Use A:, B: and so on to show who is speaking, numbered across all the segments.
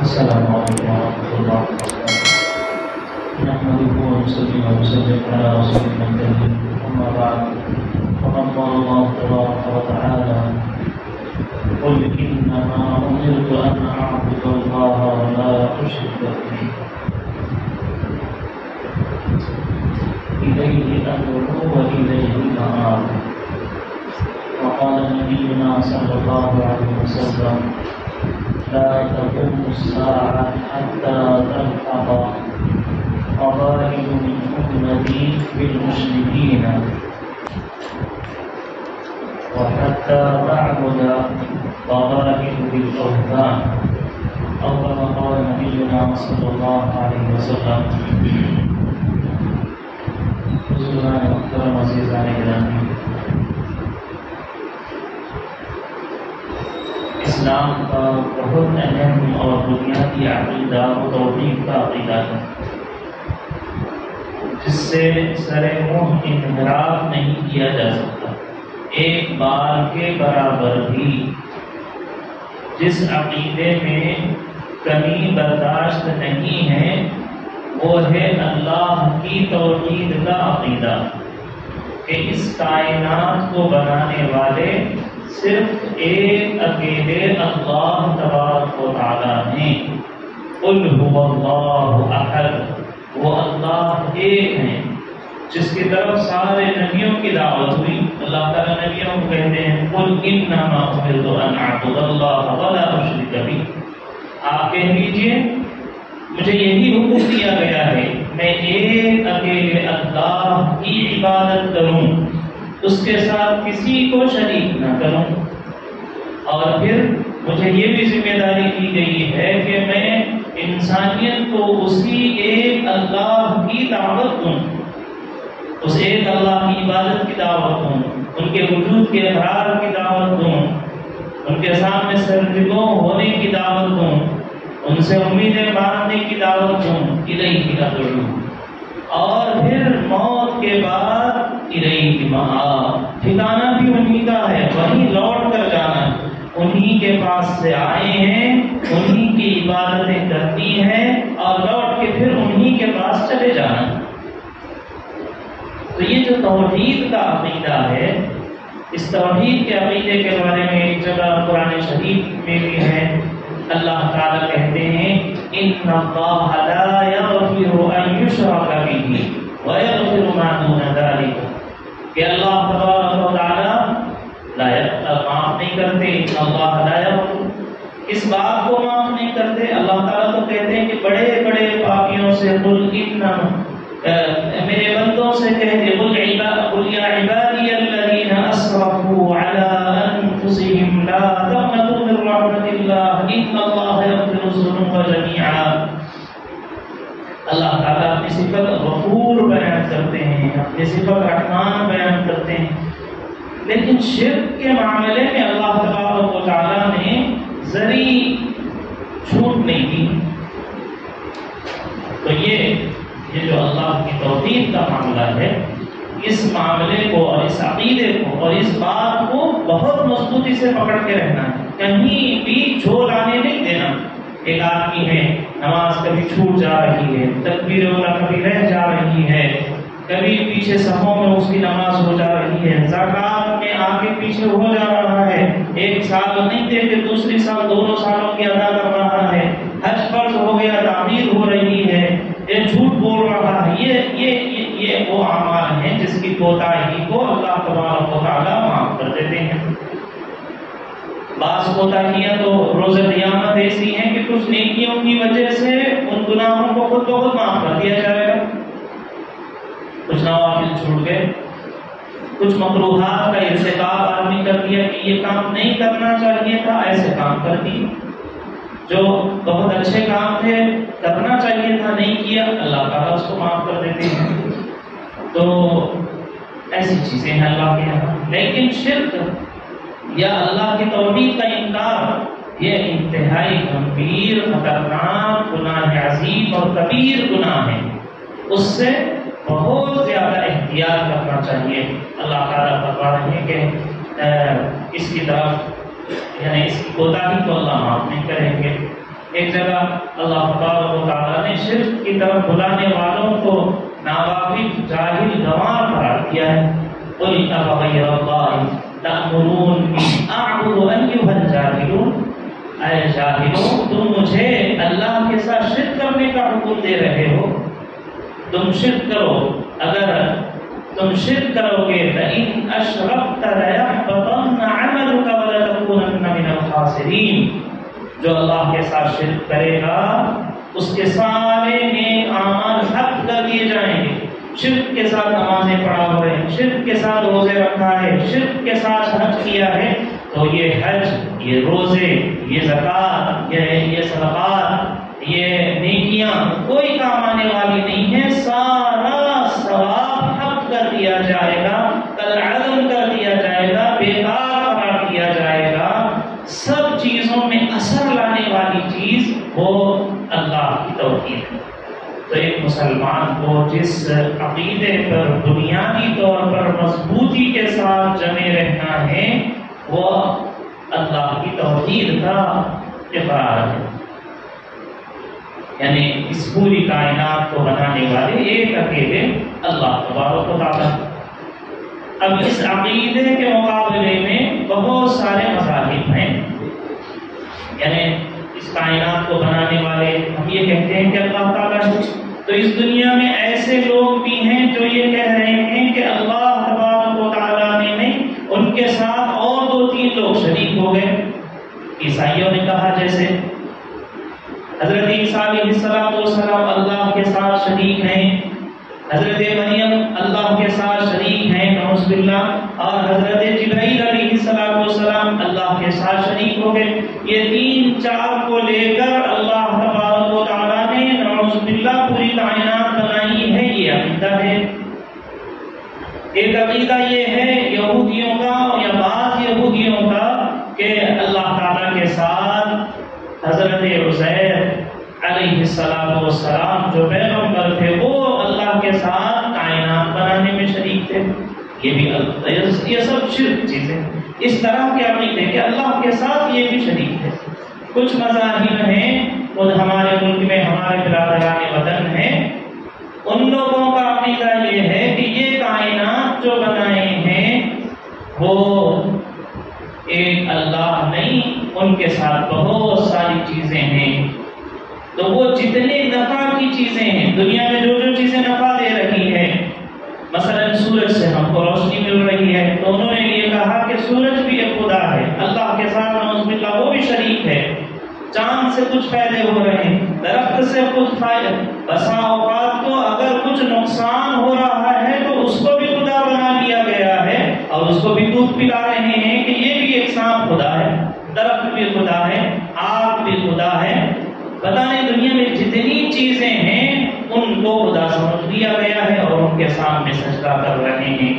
A: السلام علیکم ورحمۃ اللہ وبرکاتہ. نحمده ونصلي ونسلم على رسولنا الكريم. أما بعد فقد قال الله تبارك وتعالى: قل إنما أمرت أن أعبد الله ولا أشرك به إليه أدعو وإليه مآب. وقال نبينا صلى الله عليه وسلم: لا تقوم الساعة حتى تلحق قبائل من أمتي بالمشركين وحتى تعبد قبائل بالأوثان، أو كما قال نبينا صلى الله عليه وسلم. حضرات محترم عزیزان گرامی، اسلام کا بہت اہم اور بنیادی عقیدہ توحید کا عقیدہ ہے، جس سے سر منہ انحراف نہیں کیا جا سکتا. ایک بار کے برابر بھی جس عقیدے میں کمی برداشت نہیں ہے وہ ہے اللہ کی توحید کا عقیدہ، کہ اس کائنات کو بنانے والے صرف ایک اکیلے اللہ تبارک و تعالیٰ ہیں. قل هو اللہ احد، وہ اللہ ایک ہیں، جس کی طرف سارے نبیوں کی دعوت ہوئی. اللہ تعالیٰ نبیوں کو کہتے ہیں: قل انما امرت ان اعبد اللہ ولا اشرک به. آپ کہہ دیجئے مجھے یہی حکم دیا گیا ہے میں ایک اکیلے اللہ کی عبادت کروں، اس کے ساتھ کسی کو شریک نہ کروں. اور پھر مجھے یہ بھی ذمہ داری دی گئی ہے کہ میں انسانیت کو اسی ایک اللہ کی دعوت دوں، اس ایک اللہ کی عبادت کی دعوت دوں، ان کے وجود کے اقرار کی دعوت دوں، ان کے سامنے سرنگو ہونے کی دعوت دوں، ان سے امیدیں باندھنے کی دعوت دوں. الیہ ادعو، اور پھر موت کے بعد الیہ مآب، ٹھکانہ بھی انہی کا ہے، وہیں لوٹ کر جانا ہے. انہی کے پاس سے آئے ہیں، انہی کی عبادتیں کرتی ہیں اور لوٹ کے پھر انہی کے پاس چلے جانا. تو یہ جو توحید کا عقیدہ ہے، اس توحید کے عقیدے کے بارے میں ایک جگہ قرآن شریف میں بھی ہے. اللہ تعالیٰ کہتے ہیں: ان اللہ لا یغفر ان یشرک بہ ویغفر ما دون ذلک، کہ اللہ تبارک و تعالیٰ معاف نہیں کرتے. اللہ لا یغفر، اس بات کو معاف نہیں کرتے. اللہ تعالیٰ تو کہتے ہیں کہ بڑے بڑے پاپیوں سے قل میرے بندوں سے کہہ دے قل یا عبادی الذین اسرفوا علی انفسہم لا تقنطوا من رحمت اللہ ان اللہ یغفر الذنوب جميعا. اللہ تعالیٰ اپنی صفت غفور بیان کرتے ہیں، اپنی صفت رحمان بیان کرتے ہیں، لیکن شرک کے معاملے میں اللہ تبارک و تعالیٰ نے ذری چھوٹ نہیں دی. تو یہ جو اللہ کی توحید کا معاملہ ہے، اس معاملے کو اور اس عقیدے کو اور اس بات کو بہت مضبوطی سے پکڑ کے رہنا ہے، کہیں بھی جھول آنے نہیں دینا. ایک آدمی ہے، نماز کبھی چھوٹ جا رہی ہے، تکبیر اولیٰ کبھی رہ جا رہی ہے، کبھی پیچھے صفوں میں اس کی نماز ہو جا رہی ہے، زکات میں آگے پیچھے ہو جا رہا ہے، ایک سال نہیں دے کے دوسری سال دونوں سالوں کی ادا کر رہا ہے، حج فرض ہو گیا تعمیر ہو رہی ہے، یہ جھوٹ بول رہا ہے. یہ وہ اعمال ہیں جس کی کوتاہی کو اللہ تبارک و تعالیٰ معاف کر دیتے ہیں. بعض کوتاہیاں تو روز قیامت ایسی ہیں کہ کچھ نیکیوں کی وجہ سے ان گناہوں کو خود بخود معاف کر دیا جائے گا. کچھ نوافل چھوٹ گئے، کچھ مکروہات کا ارتکاب آدمی کر دیا کہ یہ کام نہیں کرنا چاہیے تھا، ایسے کام کر دیے. جو بہت اچھے کام تھے کرنا چاہیے تھا نہیں کیا، اللہ تعالیٰ اس کو معاف کر دیتے ہیں. تو ایسی چیزیں ہیں اللہ کے یہاں. لیکن شرک یا اللہ کی توحید کا انکار یہ انتہائی گمبھیر، خطرناک، گناہ عظیم اور کبیر گناہ ہے. اس سے بہت زیادہ احتیاط کرنا چاہیے. اللہ تعالیٰ فرما رہے ہیں کہ اس کی طرف یعنی اس کی کوتاہی کو اللہ معاف نہیں کریں گے. ایک جگہ اللہ تبارک و تعالیٰ نے شرک کی طرف بلانے والوں کو ناواقف جاہل گنوار قرار دیا ہے. قل افغیر اللہ تأمرونی اعبد ایھا الجاہلون، اے جاہلوں تم مجھے اللہ کے ساتھ شرک کرنے کا حکم دے رہے ہو. تم شرک کرو، اگر تم شرک کرو گے فإن أشركت ليحبطن عملك ولتكونن من الخاسرین. جو اللہ کے ساتھ شرک کرے گا اس کے سارے نیک اعمال حق کر دیے جائیں گے. شرک کے ساتھ نمازیں پڑھا ہوا ہے، شرک کے ساتھ روزے رکھا ہے، شرک کے ساتھ حج کیا ہے، تو یہ حج، یہ روزے، یہ زکوٰۃ، یہ صدقات، یہ نیکیاں کوئی کام آنے والی نہیں ہے. سارا ثواب حق کر دیا جائے گا، کالعدم کر دیا جائے گا، بیکار قرار دیا جائے گا. سب چیزوں میں اثر لانے والی چیز وہ اللہ کی توحید ہے. تو ایک مسلمان کو جس عقیدے پر بنیادی طور پر مضبوطی کے ساتھ جمے رہنا ہے وہ اللہ کی توحید کا اقرار ہے. یعنی اس پوری کائنات کو بنانے والے ایک اکیلے اللہ تبارک و تعالیٰ. اب اس عقیدے کے مقابلے میں بہت سارے مذاہب ہیں. یعنی اس کائنات کو بنانے والے ہم یہ کہتے ہیں کہ اللہ تعالیٰ ہے، تو اس دنیا میں ایسے لوگ بھی ہیں جو یہ کہہ رہے ہیں کہ اللہ تبارک و تعالیٰ نے نہیں، ان کے ساتھ اور 2-3 لوگ شریک ہو گئے. عیسائیوں نے کہا جیسے حضرت عیسیٰ علیہ السلام اللہ کے ساتھ شریک ہیں، حضرت مریم اللہ کے ساتھ شریک ہیں نعوذ باللہ، اور حضرت جبرائیل علیہ السلام اللہ کے ساتھ شریک ہو گئے. یہ 3-4 کو لے کر اللہ تبارک و تعالیٰ نے نعوذ باللہ پوری کائنات بنائی ہے. یہ عقیدہ ہے. ایک عقیدہ یہ ہے یہودیوں کا یا بعض یہودیوں کا کہ اللہ تعالیٰ کے ساتھ حضرت عزیر علیہ السلام جو پیغمبر تھے وہ اللہ کے ساتھ کائنات بنانے میں شریک تھے. یہ سب شرک چیزیں اس طرح کے عقیدے کہ اللہ کے ساتھ یہ بھی شریک تھے. کچھ مذاہب ہیں وہ ہمارے ملک میں ہمارے برادران وطن ہیں، ان لوگوں کا عقیدہ یہ ہے کہ یہ کائنات جو بنائے ہیں وہ ایک اللہ نہیں، ان کے ساتھ بہت ساری چیزیں ہیں. تو وہ جتنے نفع کی چیزیں ہیں دنیا میں، جو چیزیں نفع دے رہی ہیں، مثلا سورج سے ہم کو روشنی مل رہی ہے، تو انہوں نے یہ کہا کہ سورج بھی ایک خدا ہے، اللہ کے ساتھ نعوذ باللہ وہ بھی شریک ہے. چاند سے کچھ فائدے ہو رہے ہیں، درخت سے کچھ فائدے، بسا اوقات تو اگر کچھ نقصان ہو رہا ہے تو اس کو بھی خدا بنا دیا گیا ہے اور اس کو بھی دودھ پلا رہے ہیں کہ یہ بھی ایک سانپ خدا ہے، درخت بھی خدا ہے، آگ بھی خدا ہے. پتہ نہیں دنیا میں جتنی چیزیں ہیں ان کو خدا سمجھ لیا گیا ہے اور ان کے سامنے سجدہ کر رہے ہیں،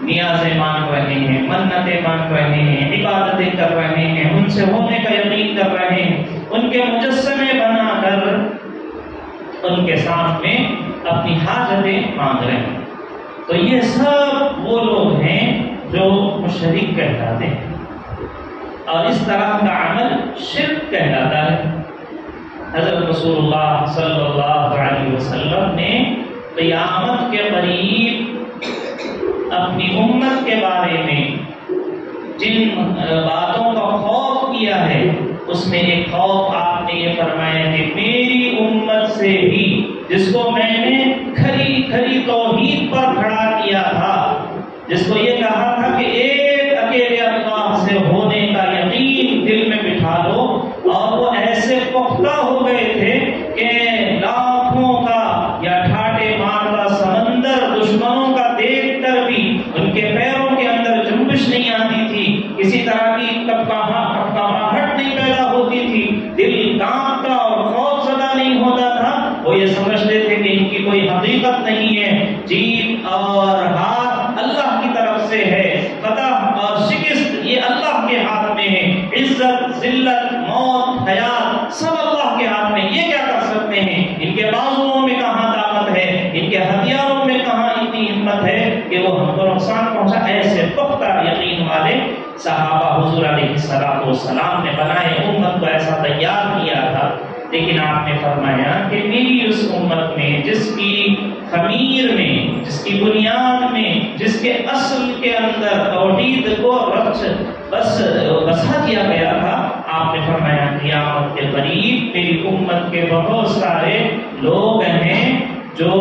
A: نیازیں مانگ رہے ہیں، منتیں مانگ رہے ہیں، عبادتیں کر رہے ہیں، ان سے ہونے کا یقین کر رہے ہیں، ان کے مجسمے بنا کر ان کے سامنے اپنی حاجتیں مانگ رہے ہیں. تو یہ سب وہ لوگ ہیں جو مشرک کہلاتے ہیں اور اس طرح کا عمل شرک کہلاتا ہے. حضرت رسول اللہ صلی اللہ علیہ وسلم نے قیامت کے قریب اپنی امت کے بارے میں جن باتوں کا خوف کیا ہے اس میں ایک خوف آپ نے یہ فرمایا کہ میری امت سے بھی جس کو میں نے کھری کھری توحید پر کھڑا کیا تھا، جس کو یہ کہا تھا کہ ایک اکیلے اللہ سے ہونے کا یقین دل میں بٹھا لو، اور وہ ایسے پختہ ہو گئے تھے کہ لاکھوں کا یا ٹھاٹے مارتا سمندر دشمنوں کا دیکھ کر بھی ان کے پیروں کے اندر جنبش نہیں آتی تھی، کسی طرح کی کپکپاہٹ نہیں پیدا ہوتی تھی، دل کانپتا اور خوف زدہ نہیں ہوتا تھا. وہ یہ سمجھتے تھے کہ ان کی کوئی حقیقت نہیں ہے، جیت اور ہار اللہ کی طرف سے ہے، فتح اور شکست یہ اللہ کے ہاتھ میں ہے، عزت ذلت موت حیات سب اللہ کے ہاتھ میں. یہ کیا کر سکتے ہیں؟ ان کے بازوؤں میں کہاں طاقت ہے، ان کے ہتھیاروں میں کہاں اتنی ہمت ہے کہ وہ ہم کو نقصان پہنچا. ایسے پختہ یقین والے صحابہ حضور علیہ السلام نے بنائے امت کو ایسا تیار کیا تھا. لیکن آپ نے فرمایا کہ میری اس امت میں جس کی خمیر میں, جس کی بنیاد میں, جس کے اصل کے اندر توحید کو بسا دیا گیا تھا, آپ نے فرمایا قیامت کے قریب میری امت کے بہت سارے لوگ ہیں جو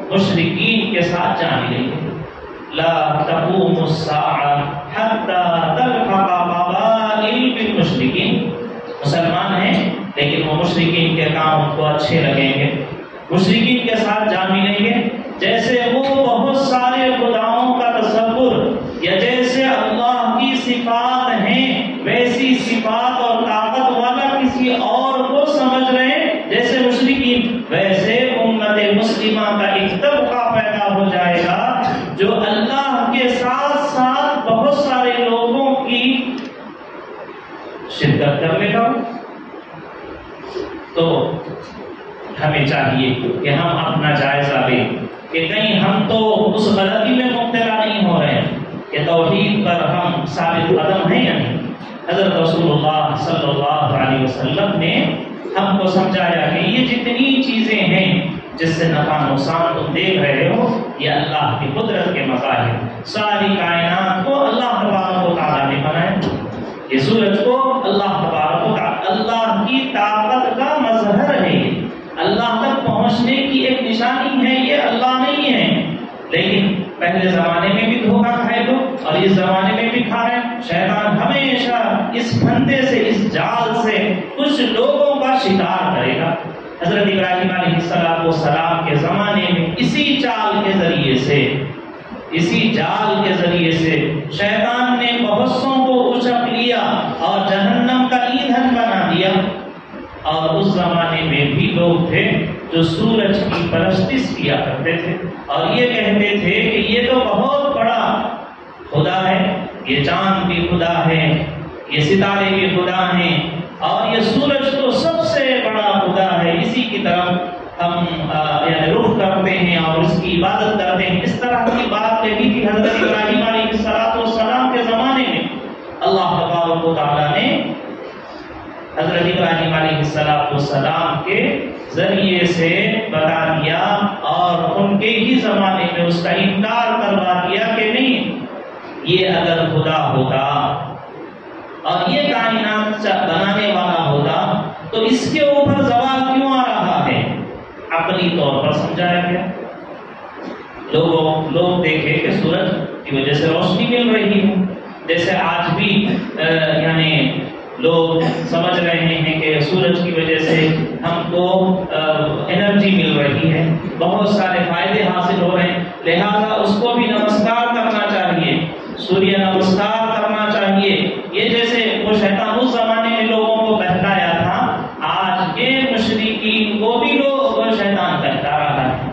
A: مشرکین کے ساتھ جا ملیں گے. لا تقوم الساعة حتى تلحق قبائل بالمشرکین. مسلمان ہیں لیکن وہ مشرکین کے کام ان کو اچھے لگیں گے, مشرکین کے ساتھ جا ملیں گے. جیسے وہ بہت سارے خداؤں کا تصور یا جیسے اللہ کی صفات ہیں ویسی صفات اور طاقت والا کسی اور کو سمجھ رہے ہیں جیسے مشرکین, ویسے امت مسلمہ کا ایک طبقہ پیدا ہو جائے گا جو اللہ کے ساتھ ساتھ بہت سارے لوگوں کی شرکت کر لے گا. تو ہمیں چاہیے کہ ہم اپنا جائزہ لیں کہ کہیں ہم تو اس غلطی میں مبتلا نہیں ہو رہے ہیں کہ توحید پر ہم ثابت قدم ہیں یا نہیں. حضرت رسول اللہ صلی اللہ علیہ وسلم نے ہم کو سمجھایا کہ یہ جتنی چیزیں ہیں جس سے نفع نقصان تم دیکھ رہے ہو یہ اللہ کی قدرت کے مظاہر. ساری کائنات کو اللہ تبارک و تعالیٰ نے بنایا, یہ سورج کو اللہ تبارک و تعالیٰ, اللہ کی طاقت کا مظہر ہے, اللہ تک پہنچنے کی ایک نشانی ہے, یہ اللہ نہیں ہے. لیکن پہلے زمانے میں بھی دھوکہ کھائے لوگ اور اس زمانے میں بھی کھا رہے ہیں. شیطان ہمیشہ اس پھندے سے, اس جال سے کچھ لوگوں کا شکار کرے گا. حضرت ابراہیم علیہ السلام کے زمانے میں اسی چال کے ذریعے سے, اسی جال کے ذریعے سے شیطان نے بہت سوں کو اچک لیا اور جہنم کا ایندھن بنا دیا. اور اس زمانے میں بھی لوگ تھے جو سورج کی پرستش کیا کرتے تھے اور یہ کہتے تھے کہ یہ تو بہت بڑا خدا ہے, یہ چاند بھی خدا ہے, یہ ستارے بھی خدا ہیں اور یہ سورج تو سب سے بڑا خدا ہے, اسی کی طرف ہم یعنی رخ کرتے ہیں اور اس کی عبادت کرتے ہیں. اس طرح کی بات کہی تھی حضرت ابراہیم علیہ السلام کے زمانے میں. اللہ تبارک و تعالیٰ نے حضرت ابراہیم علیہ السلام کے ذریعے سے بتا دیا اور ان کے ہی زمانے میں اس کا انکار کروا دیا کہ نہیں, یہ اگر خدا ہوتا اور یہ کائنات بنانے والا ہوتا تو اس کے اوپر زوال کیوں آ رہا ہے. عقلی طور پر سمجھایا گیا. لوگ دیکھے کہ سورج کی وجہ سے روشنی مل رہی ہے, جیسے آج بھی یعنی لوگ سمجھ رہے ہیں کہ سورج کی وجہ سے ہم کو انرجی مل رہی ہے, بہت سارے فائدے حاصل ہو رہے ہیں, لہذا اس کو بھی نمسکار کرنا چاہیے, سوریہ نمسکار کرنا چاہیے. یہ جیسے وہ شیطان اس زمانے میں لوگوں کو بہکایا تھا, آج کے مشرکین کو بھی لوگ شیطان بہکا رہا ہے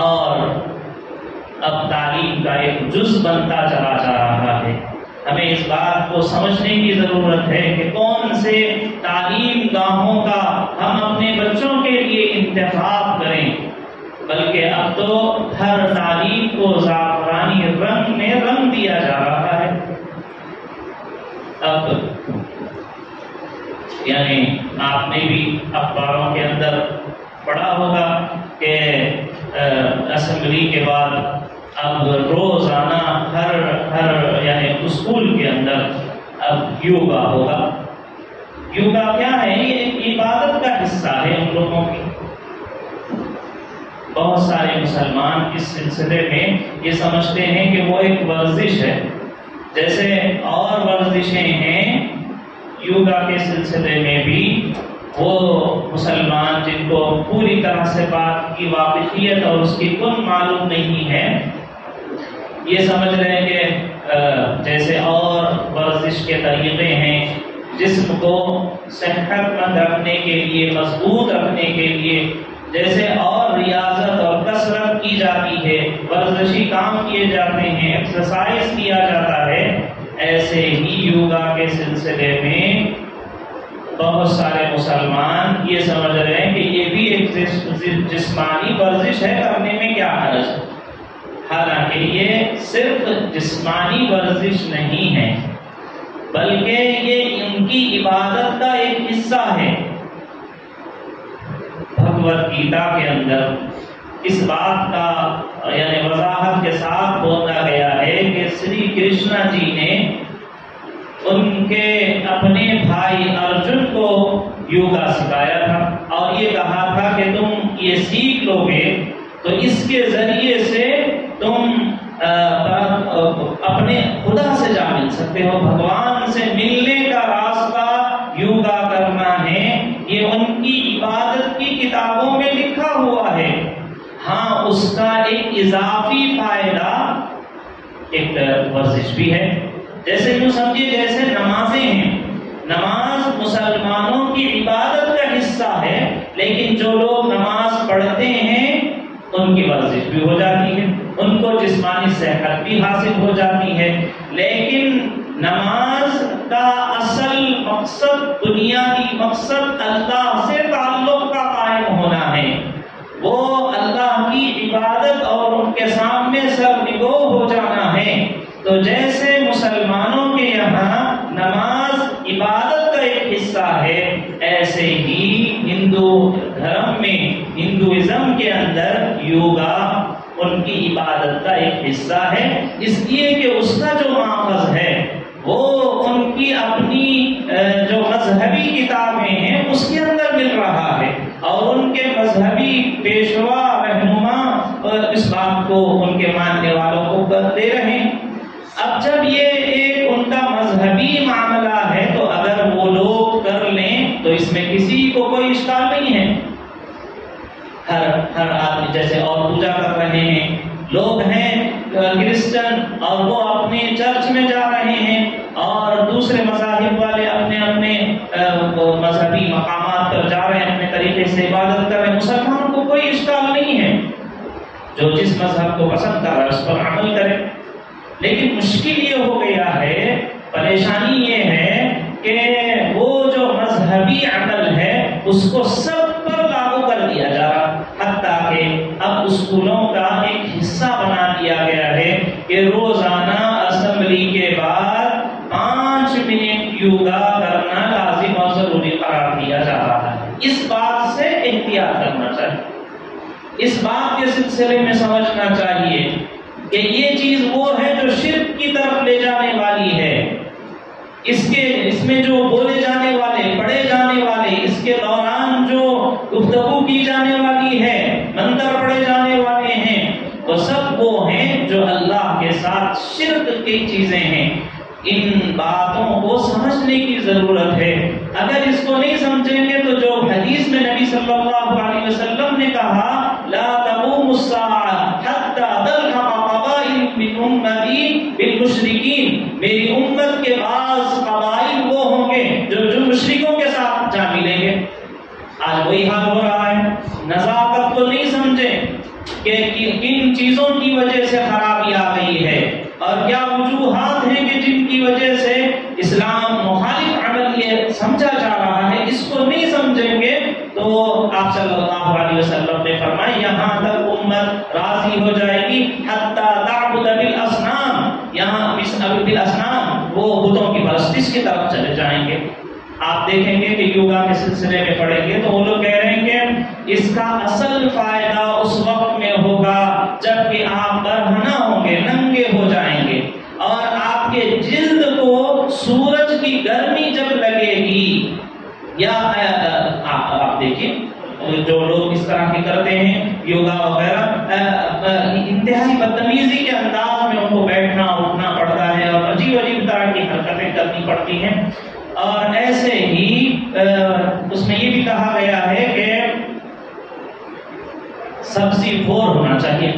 A: اور اب تعلیم کا ایک جز بنتا چلا جا رہا ہے. ہمیں اس بات کو سمجھنے کی ضرورت ہے کہ کون سے تعلیم گاہوں کا ہم اپنے بچوں کے لیے انتخاب کریں, بلکہ اب تو ہر تعلیم کو زعفرانی رنگ میں رنگ دیا جا رہا ہے. اب یعنی آپ نے بھی اخباروں کے اندر پڑھا ہوگا کہ اسمبلی کے بعد اب روزانہ ہر یعنی اسکول کے اندر اب یوگا ہوگا. یوگا کیا ہے؟ یہ عبادت کا حصہ ہے ان لوگوں کی. بہت سارے مسلمان اس سلسلے میں یہ سمجھتے ہیں کہ وہ ایک ورزش ہے, جیسے اور ورزشیں ہیں. یوگا کے سلسلے میں بھی وہ مسلمان جن کو پوری طرح سے بات کی واقفیت اور اس کی کن معلوم نہیں ہے, یہ سمجھ رہے ہیں کہ جیسے اور ورزش کے طریقے ہیں, جسم کو صحت مند رکھنے کے لیے, مضبوط رکھنے کے لیے جیسے اور ریاضت اور کثرت کی جاتی ہے, ورزشی کام کیے جاتے ہیں, ایکسرسائز کیا جاتا ہے, ایسے ہی یوگا کے سلسلے میں بہت سارے مسلمان یہ سمجھ رہے ہیں کہ یہ بھی ایک جسمانی ورزش ہے, کرنے میں کیا حرج ہے. حالانکہ یہ صرف جسمانی ورزش نہیں ہے بلکہ یہ ان کی عبادت کا ایک حصہ ہے۔ بھگوت گیتا کے اندر اس بات کا یعنی وضاحت کے ساتھ بولا گیا ہے کہ شری کرشنا جی نے ان کے اپنے بھائی ارجن کو یوگا سکھایا تھا اور یہ کہا تھا کہ تم یہ سیکھ لو گے تو اس کے ذریعے سے تم اپنے خدا سے جا مل سکتے ہو، بھگوان سے ملنے کا راستہ یوگا کرنا ہے۔ یہ ان کی عبادت کی کتابوں میں لکھا ہوا ہے۔ ہاں اس کا ایک اضافی فائدہ ایک ورزش بھی ہے، جیسے یوں سمجھیے جیسے نمازیں ہیں، نماز مسلمانوں کی عبادت کا حصہ ہے، لیکن جو لوگ نماز پڑھتے ہیں ان کی ورزش بھی ہو جاتی ہے، ان کو جسمانی صحت بھی حاصل ہو جاتی ہے۔ لیکن نماز کا اصل مقصد، بنیادی مقصد اللہ سے تعلق کا قائم ہونا ہے، وہ اللہ کی عبادت اور ان کے سامنے سرنگو ہو جانا ہے۔ تو جیسے مسلمانوں کے یہاں نماز عبادت کا ایک حصہ ہے، ایسے ہی ہندو دھرم میں، ہندوازم کے اندر یوگا ان کی عبادت کا ایک حصہ ہے، اس لیے کہ اس کا جو ماخذ ہے وہ ان کی اپنی جو مذہبی کتابیں ہیں اس کے اندر مل رہا ہے، اور ان کے مذہبی پیشوا رہنما اس بات کو ان کے ماننے والوں کو دے رہے ہیں۔ اب جب یہ ایک ان کا مذہبی معاملہ ہے تو اگر وہ لوگ کر لیں تو اس میں کسی کو کوئی اشکال نہیں ہے۔ ہر آدمی جیسے اور پوجا کر رہے ہیں، لوگ ہیں کرسچن اور وہ اپنے چرچ میں جا رہے ہیں، اور دوسرے مذاہب والے اپنے اپنے مذہبی مقامات پر جا رہے ہیں، اپنے طریقے سے عبادت کر رہے ہیں۔ مسلمانوں کو کوئی اشکال نہیں ہے، جو جس مذہب کو پسند کر رہا ہے اس پر عمل کرے۔ لیکن مشکل یہ ہو گیا ہے، پریشانی یہ ہے کہ وہ جو مذہبی عمل ہے اس کو سب پر لاگو کر دیا جا رہا، حتیٰ کہ اب اسکولوں کا ایک حصہ بنا دیا گیا ہے کہ روزانہ اسمبلی کے بعد 5 منٹ یوگا کرنا لازم اور ضروری قرار دیا جا رہا ہے۔ اس بات سے احتیاط کرنا چاہیے، اس بات کے سلسلے میں سمجھنا چاہیے کہ یہ چیز وہ ہے جو شرک کی طرف لے جانے والی ہے۔ اس میں جو بولے جانے والے، پڑھے جانے والے، اس کے دوران جو گفتگو کی جانے والی ہے، منتر پڑھے جانے والے ہیں، وہ سب وہ ہیں جو اللہ کے ساتھ شرک کی چیزیں ہیں۔ ان باتوں کو سمجھنے کی ضرورت ہے۔ اگر اس کو نہیں سمجھیں گے تو جو حدیث میں نبی صلی اللہ علیہ وسلم نے کہا لا تقوم الساعة حتى تلحق قبائل من امتی بالمشرکین، میری امت کے بعض قبائل وہ ہوں گے جو مشرکوں کے ساتھ جا ملیں گے۔ آج وہی حال ہو رہا ہے۔ نزاکت کو نہیں سمجھے کہ کن چیزوں کی وجہ سے خرابی آ گئی ہے اور کیا وجوہات ہیں کہ جن کی وجہ سے اسلام مخالف عمل یہ سمجھا جا رہا ہے۔ اس کو نہیں سمجھیں گے تو آپ صلی اللہ علیہ وسلم نے فرمایا یہاں تک امت راضی ہو جائے گی حتی تعبد بالاصنام، یہاں بالاصنام وہ بتوں کی پرستش کی طرف چلے جائیں گے۔ آپ دیکھیں گے کہ یوگا کے سلسلے میں پڑھیں گے تو وہ لوگ کہہ رہے ہیں کہ اس کا اصل فائدہ اس وقت میں ہوگا جب کہ آپ برہنہ ہوں گے، ننگے ہو جائیں گے، اور آپ کے جلد کو سورج کی گرمی جب لگے گی، یا آپ دیکھیں جو لوگ اس طرح کے کرتے ہیں یوگا وغیرہ، انتہائی بدتمیزی کے انداز میں ان کو بیٹھنا اٹھنا پڑتا ہے اور عجیب عجیب طرح کی حرکتیں کرنی پڑتی ہیں۔ اور ایسے ہی اس میں یہ بھی کہا گیا ہے کہ سبزی خور ہونا چاہیے،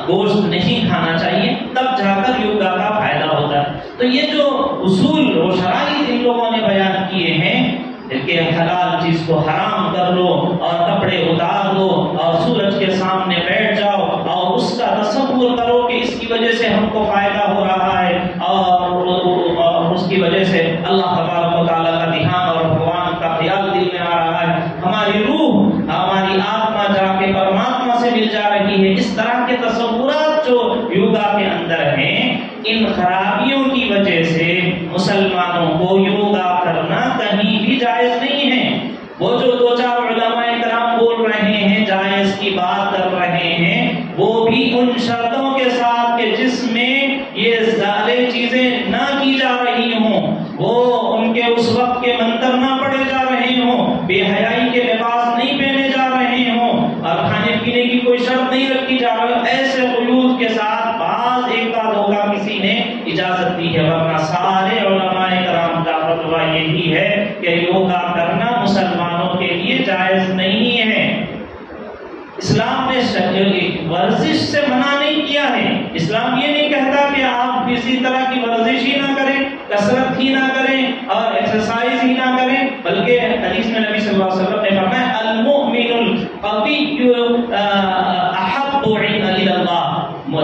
A: گوشت نہیں کھانا چاہیے، تب جا کر یوگا کا فائدہ ہوتا ہے۔ تو یہ جو اصول و شرائط ان لوگوں نے بیان کیے ہیں کہ حلال چیز کو حرام کر لو اور کپڑے اتار دو اور سورج کے سامنے بیٹھ جاؤ اور اس کا تصور کرو کہ اس کی وجہ سے ہم کو فائدہ ہو رہا ہے اور اس کی وجہ سے اللہ تبارک و تعالیٰ کا دھیان اور بھگوان کا خیال دل میں آ رہا ہے، ہماری روح ہماری آتما جا کے پرماتما سے مل جا رہی ہے. اس طرح کے تصورات جو یوگا کے اندر ہیں، ان خرابیوں کی وجہ سے مسلمانوں کو یوگا کرنا کہیں بھی جائز نہیں ہے. وہ جو دو چار علماء کرام بول رہے ہیں، جائز کی بات کر رہے ہیں، وہ بھی ان شرطوں کے ساتھ کہ جس میں یہ سارے چیزیں نہ کی جا رہی ہوں، وہ ان کے اس وقت کے منتر نہ پڑے جا رہے ہوں، بے حیائی کے لباس نہیں پہنے جا رہے ہوں، اور کھانے پینے کی کوئی شرط نہیں رکھی جا رہی. ایسے قیود کے ساتھ بعض ایک آدھ ہوگا کسی نے اجازت دی ہے، ورنہ سارے علماء کرام کا فتویٰ یہی ہے کہ یوگا کرنا مسلمانوں کے لیے جائز نہیں ہے. اسلام نے ورزش سے منع نہیں کیا ہے. اسلام یہ نہیں کہتا کہ آپ کسی طرح کی ورزش ہی نہ کریں، کثرت ہی نہ کریں اور ایکسرسائز ہی نہ کریں، بلکہ حدیث میں نبی صلی اللہ علیہ وسلم نے فرمایا المؤمن القوی احب الی اللہ،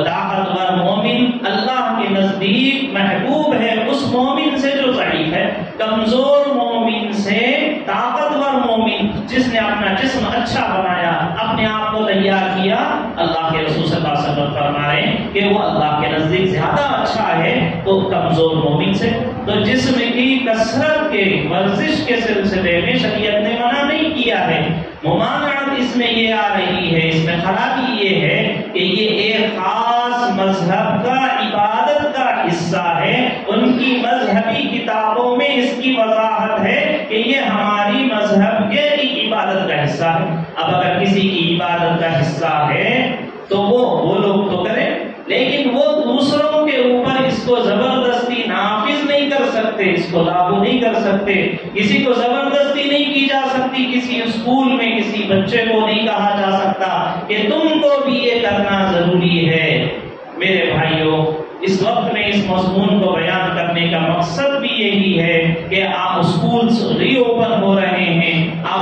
A: طاقتور مومن اللہ کے نزدیک محبوب ہے اس مومن سے جو ضعیف ہے. کمزور مومن سے طاقتور مومن جس نے اپنا جسم اچھا بنایا، اپنے آپ کو تیار کیا، اللہ کے رسول صلی اللہ علیہ وسلم فرمائے کہ وہ اللہ کے نزدیک زیادہ اچھا ہے تو کمزور مومن سے. تو جسم کی کثرت کے ورزش کے سلسلے میں شریعت نے منع نہیں کیا ہے. ممانعت اس میں یہ آ رہی ہے، اس میں خرابی یہ ہے کہ یہ ایک خاص مذہب کا عبادت کا حصہ ہے. ان کی مذہبی کتابوں میں اس کی وضاحت ہے کہ یہ ہماری مذہب کے عبادت کا حصہ ہے. اب اگر کسی کی عبادت کا حصہ ہے تو وہ لوگ تو کریں، لیکن وہ دوسروں کے اوپر اس کو زبردستی نافذ نہیں کر سکتے، اس کو لاگو نہیں کر سکتے. کسی کو زبردستی نہیں کی جا سکتی، کسی اسکول میں کسی بچے کو نہیں کہا جا سکتا کہ تم کو بھی یہ کرنا ضروری ہے. میرے بھائیوں، اس وقت میں اس مضمون کو بیان کرنے کا مقصد بھی یہی ہے کہ آپ اسکولز ری اوپن ہو رہے ہیں، اب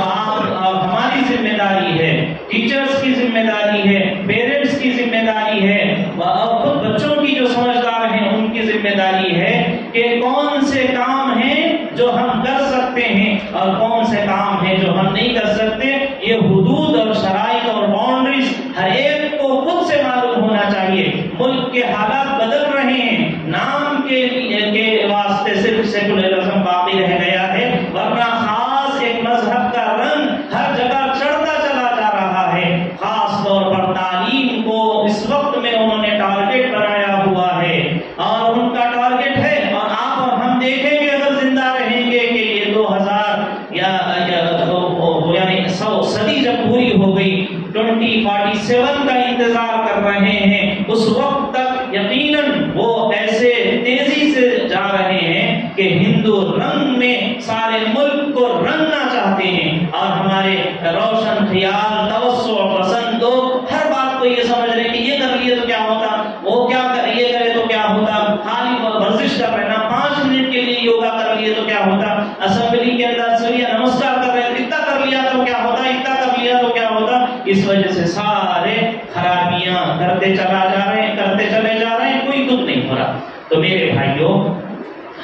A: ہماری ذمہ داری ہے، ٹیچرز کی ذمہ داری ہے، پیرنٹس کی ذمہ داری ہے، اور خود بچوں کی جو سمجھدار ہیں ان کی ذمہ داری ہے کہ کون سے کام ہیں جو ہم کر سکتے ہیں اور کون سے کام ہیں جو ہم نہیں کر سکتے. یہ حدود اور شرائط اور باؤنڈریز ہر ایک کو خود سے معلوم ہونا چاہیے. ملک کے حالات بدل رہے ہیں، نام کے واسطے صرف سیکولرزم باقی رہ گیا ہے، ورنہ خاص ایک مذہب کا رنگ ہر جگہ چڑھتا چلا جا رہا ہے. خاص طور پر تعلیم کو اس وقت میں انہوں نے ٹارگٹ بنایا ہوا ہے، اور ان کا ٹارگٹ ہے، اور آپ اور ہم دیکھیں گے اگر زندہ رہیں گے کہ یہ 2000 یعنی 100 صدی جب پوری ہو گئی، 2047 کا انتظار کر رہے ہیں، اس وقت تک یقیناً وہ ایسے تیزی سے جا رہے ہیں کہ ہندو رنگ میں سارے ملک کو رنگنا چاہتے ہیں، اور ہمارے روشن خیال توسع پسند لوگ ہر بات کو یہ سمجھ رہے ہیں کہ یہ کر لیے تو کیا ہوتا، وہ کیا یہ کرے تو کیا ہوتا، خالی ورزش کر رہے نا 5 منٹ کے لیے یوگا کر لیے تو کیا ہوتا، اسمبلی کے اندر سوریہ نمسکار کر رہے اتنا کر لیا تو کیا ہوتا، اتنا کر لیا تو کیا ہوتا. اس وجہ سے سارے خرابیاں کرتے چلے جا رہے ہیں، کوئی دکھ نہیں ہو رہا. تو میرے بھائیوں،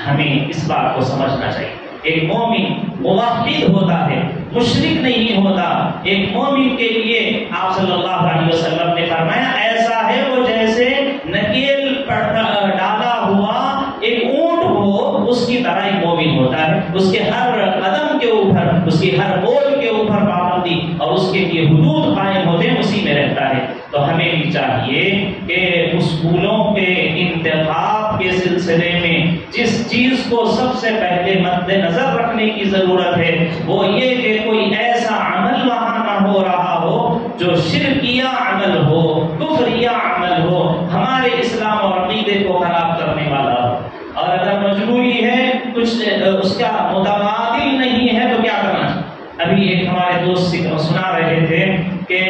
A: ہمیں اس بات کو سمجھنا چاہیے. ایک مومن موحد ہوتا ہے، مشرک نہیں ہوتا. ایک مومن کے لیے آپ صلی اللہ علیہ وسلم نے فرمایا ایسا ہے وہ جیسے نکیل ڈالا ہوا ایک اونٹ ہو، اس کی طرح ایک مومن ہوتا ہے. اس کے ہر قدم کے اوپر، اس کی ہر بول کے اوپر پابندی اور اس کے لیے حدود قائم ہوتے ہیں، اسی میں رہتا ہے. تو ہمیں بھی چاہیے کہ اسکولوں کے انتخاب کے سلسلے میں جس چیز کو سب سے پہلے مد نظر رکھنے کی ضرورت ہے وہ یہ کہ کوئی ایسا عمل وہاں نہ ہو رہا ہو جو شرکیہ عمل ہو، کفریہ عمل ہو، ہمارے اسلام اور عقیدے کو خراب کرنے والا ہو. اور اگر مجبوری ہے، کچھ اس کا متبادل نہیں ہے تو کیا کرنا چاہیے. ابھی ایک ہمارے دوست سنا رہے تھے کہ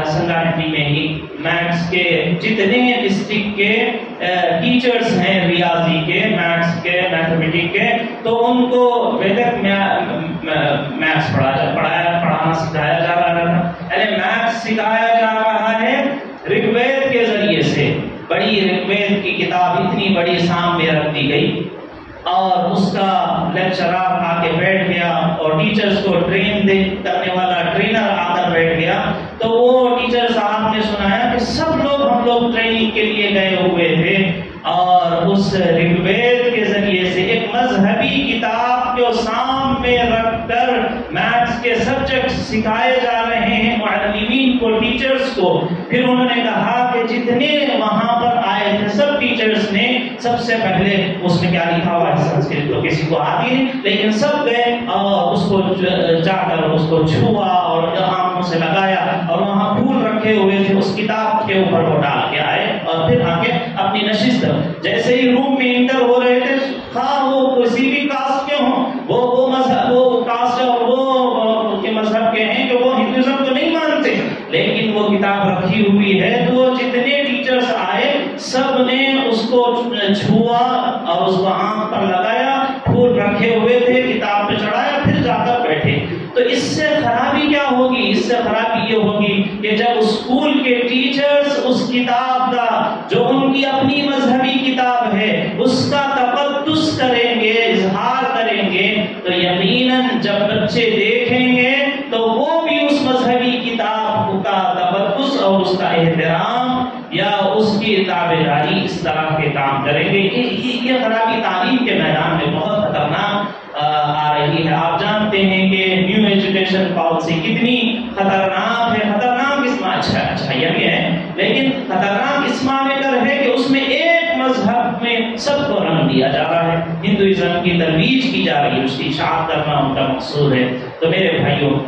A: سنگاریڈی میں ہی میتھس کے جتنے ڈسٹرکٹ کے ٹیچرز ہیں، ریاضی کے، میتھس کے، میتھمیٹک کے، تو ان کو ویدک میتھس پڑھانا سکھایا جا رہا تھا. یعنی میتھس سکھایا جا رہا ہے رگ وید کے ذریعے سے. بڑی رگ وید کی کتاب اتنی بڑی سامنے رکھ دی گئی، اور اس کا لیکچرر آ کے بیٹھ گیا اور ٹیچرز کو ٹرین کرنے والا ٹرینر آ کر بیٹھ گیا. تو وہ ٹیچرز لوگ ٹریننگ کے لیے گئے ہوئے تھے اور اس رگ وید کے ذریعے سے ایک مذہبی کتاب کو سامنے رکھ کر میتھس کے سبجیکٹ سکھائے جا رہے ہیں معلمین کو، ٹیچرز کو۔ پھر انہوں نے کہا کہ جتنے وہاں پر آئے تھے سب ٹیچرز نے سب سے پہلے اس میں کیا لکھا ہوا ہے سنسکرت تو کسی کو آتی نہیں، لیکن سب گئے اور اس کو جا کر اس کو چھوا اور آنکھوں سے لگایا اور وہاں پھول رکھے ہوئے تھے اس کتاب کے اوپر وہ ڈال کے آئے اور پھر آ کے اپنی نشست جیسے ہی روم میں انٹر ہو رہے تھے، خواہ وہ کسی بھی کاسٹ کے ہوں، وہ مذہب وہ کاسٹ اور وہ کے مذہب کے ہیں کہ وہ ہندوازم کو نہیں مانتے، لیکن وہ کتاب رکھی ہوئی ہے تو جتنے ٹیچرز آئے سب نے اس کو چھوا اور اس کو آنکھ پر لگایا، پھول رکھے ہوئے تھے کتاب پہ چڑھایا، پھر جا کر بیٹھے۔ تو اس سے خرابی کیا ہوگی؟ اس سے خرابی یہ ہوگی کہ جب اسکول کے ٹیچرز اس کتاب کا جو ان کی اپنی مذہبی کتاب ہے اس کا تقدس کریں گے، اظہار کریں گے، تو یقیناً جب بچے دیکھیں گے تو وہ بھی اس مذہبی کتاب کا تقدس اور اس کا احترام یا اس کی تابعداری اس طرح کے کام کریں گے۔ یہ خرابی تعلیم کے میدان میں بہت خطرناک آ رہی ہے۔ آپ جانتے ہیں کہ نیو ایجوکیشن پالیسی کتنی خطرناک ہے۔ خطرناک اس میں اچھا یہ بھی ہے، لیکن خطرناک اس معنی کر ہے کہ اس میں ایک مذہب میں سب کو رنگ دیا جا رہا ہے، ہندوازم کی ترویج کی جا رہی ہے، اس کی اشاعت کرنا ان کا مقصود ہے۔ تو میرے بھائیوں،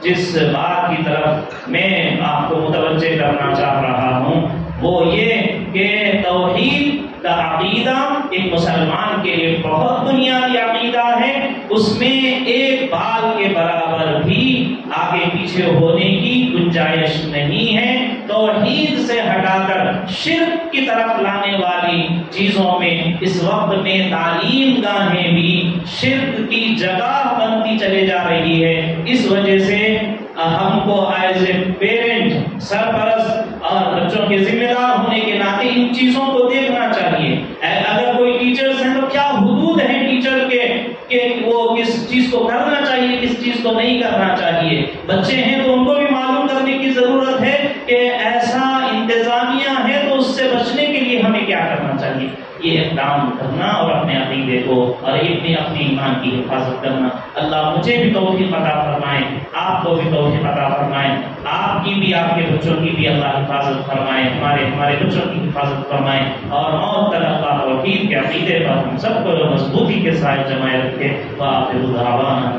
A: جس بات کی طرف میں آپ کو متوجہ کرنا چاہ رہا ہوں وہ یہ کہ توحید کا عقیدہ ایک مسلمان کے لیے بہت بنیادی عقیدہ ہے، اس میں ایک بال کے برابر بھی آگے پیچھے ہونے کی گنجائش نہیں ہے۔ توحید سے ہٹا کر شرک کی طرف لانے والی چیزوں میں اس وقت میں تعلیم گاہیں بھی شرک کی جگہ بنتی چلے جا رہی ہے۔ اس وجہ سے ہم کو ایز اے پیرنٹ، سرپرست اور بچوں کے ذمہ دار ہونے کے ناطے ان چیزوں کو دیکھنا چاہیے۔ اگر کوئی ٹیچرز ہیں تو کیا حدود ہیں ٹیچر کے کہ وہ کس چیز کو کرنا چاہیے، کس چیز کو نہیں کرنا چاہیے۔ بچے ہیں تو ان کو بھی معلوم کرنے کی ضرورت ہے کہ ایسا انتظامیہ ہے تو اس سے بچنے کے لیے ہمیں کیا کرنا چاہیے۔ یہ اقدام کرنا اور اپنے عقیدے کو اور اپنی ایمان کی حفاظت کرنا۔ اللہ مجھے بھی توفیق عطا فرمائے، آپ کو بھی توفیق عطا فرمائے، آپ کی بھی، آپ کے بچوں کی بھی اللہ حفاظت فرمائے، ہمارے بچوں کی حفاظت فرمائے اور موت تک اللہ توحید کے عقیدے پر ہم سب کو مضبوطی کے ساتھ جمائے رکھے۔ وآخر دعوانا